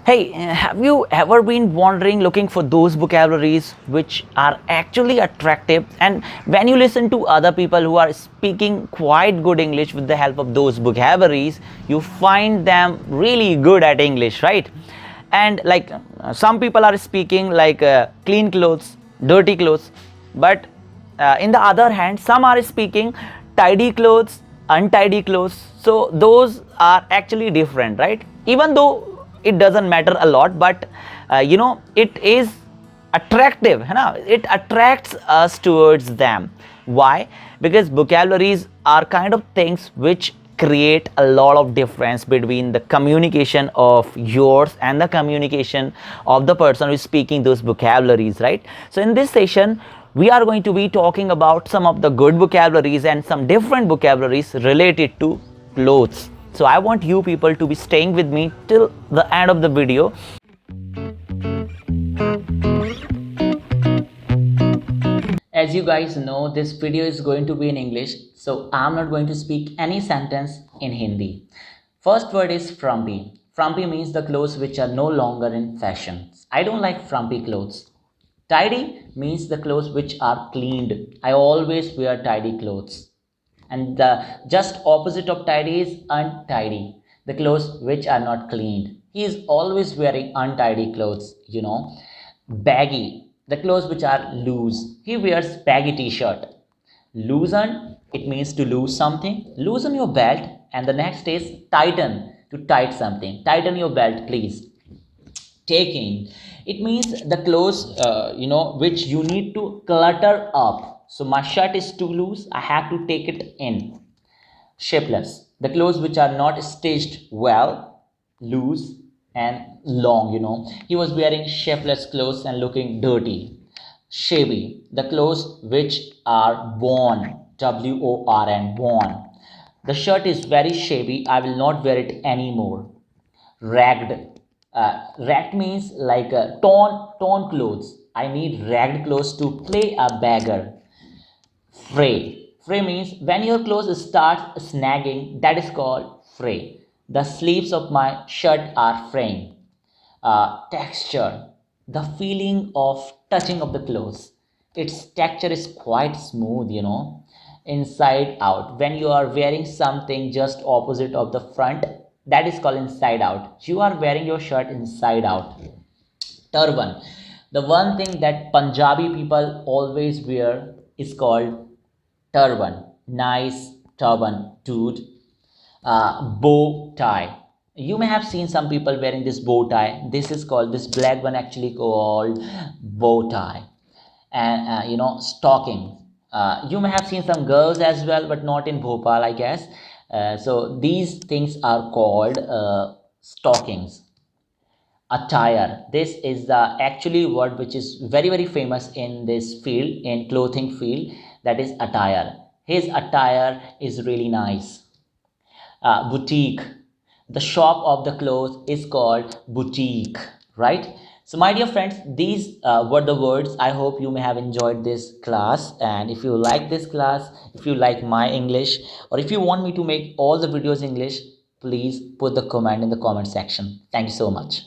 Hey, have you ever been wondering looking for those vocabularies which are actually attractive? And when you listen to other people who are speaking quite good English with the help of those vocabularies, you find them really good at English, right? And like some people are speaking like clean clothes, dirty clothes, but in the other hand, some are speaking tidy clothes, untidy clothes. So those are actually different, right? Even though it doesn't matter a lot, but it is attractive, है ना? It attracts us towards them. Why? Because vocabularies are kind of things which create a lot of difference between the communication of yours and the communication of the person who is speaking those vocabularies, right? So in this session we are going to be talking about some of the good vocabularies and some different vocabularies related to clothes. So I want you people to be staying with me till the end of the video. As you guys know, this video is going to be in English, so I'm not going to speak any sentence in Hindi. First word is frumpy. Frumpy means the clothes which are no longer in fashion. I don't like frumpy clothes. Tidy means the clothes which are cleaned. I always wear tidy clothes. And the just opposite of tidy is untidy, the clothes which are not cleaned. He is always wearing untidy clothes, Baggy, the clothes which are loose. He wears baggy t-shirt. Loosen, it means to lose something. Loosen your belt. And the next is tighten, to tight something. Tighten your belt, please. Taking, it means the clothes which you need to clutter up. So my shirt is too loose, I have to take it in. Shapeless, the clothes which are not stitched well, loose and long. He was wearing shapeless clothes and looking dirty. Shabby, the clothes which are worn, worn, worn. The shirt is very shabby, I will not wear it anymore. Ragged, ragged means like torn clothes. I need ragged clothes to play a beggar. Fray, fray means when your clothes start snagging, that is called fray. The sleeves of my shirt are fraying. Texture, the feeling of touching of the clothes. Its texture is quite smooth, inside out. When you are wearing something just opposite of the front, that is called inside out. You are wearing your shirt inside out. Turban, the one thing that Punjabi people always wear is called turban. Nice turban, dude. Bow tie, you may have seen some people wearing this bow tie. This black one actually called bow tie. And stocking, you may have seen some girls as well, but not in Bhopal, I guess. So these things are called stockings. Attire, this is the actually word which is very very famous in this field, in clothing field, that is attire. His attire is really nice. Boutique, the shop of the clothes is called boutique, right? So my dear friends, these were the words. I hope you may have enjoyed this class, and if you like this class, if you like my English, or if you want me to make all the videos English, please put the comment in the comment section. Thank you so much.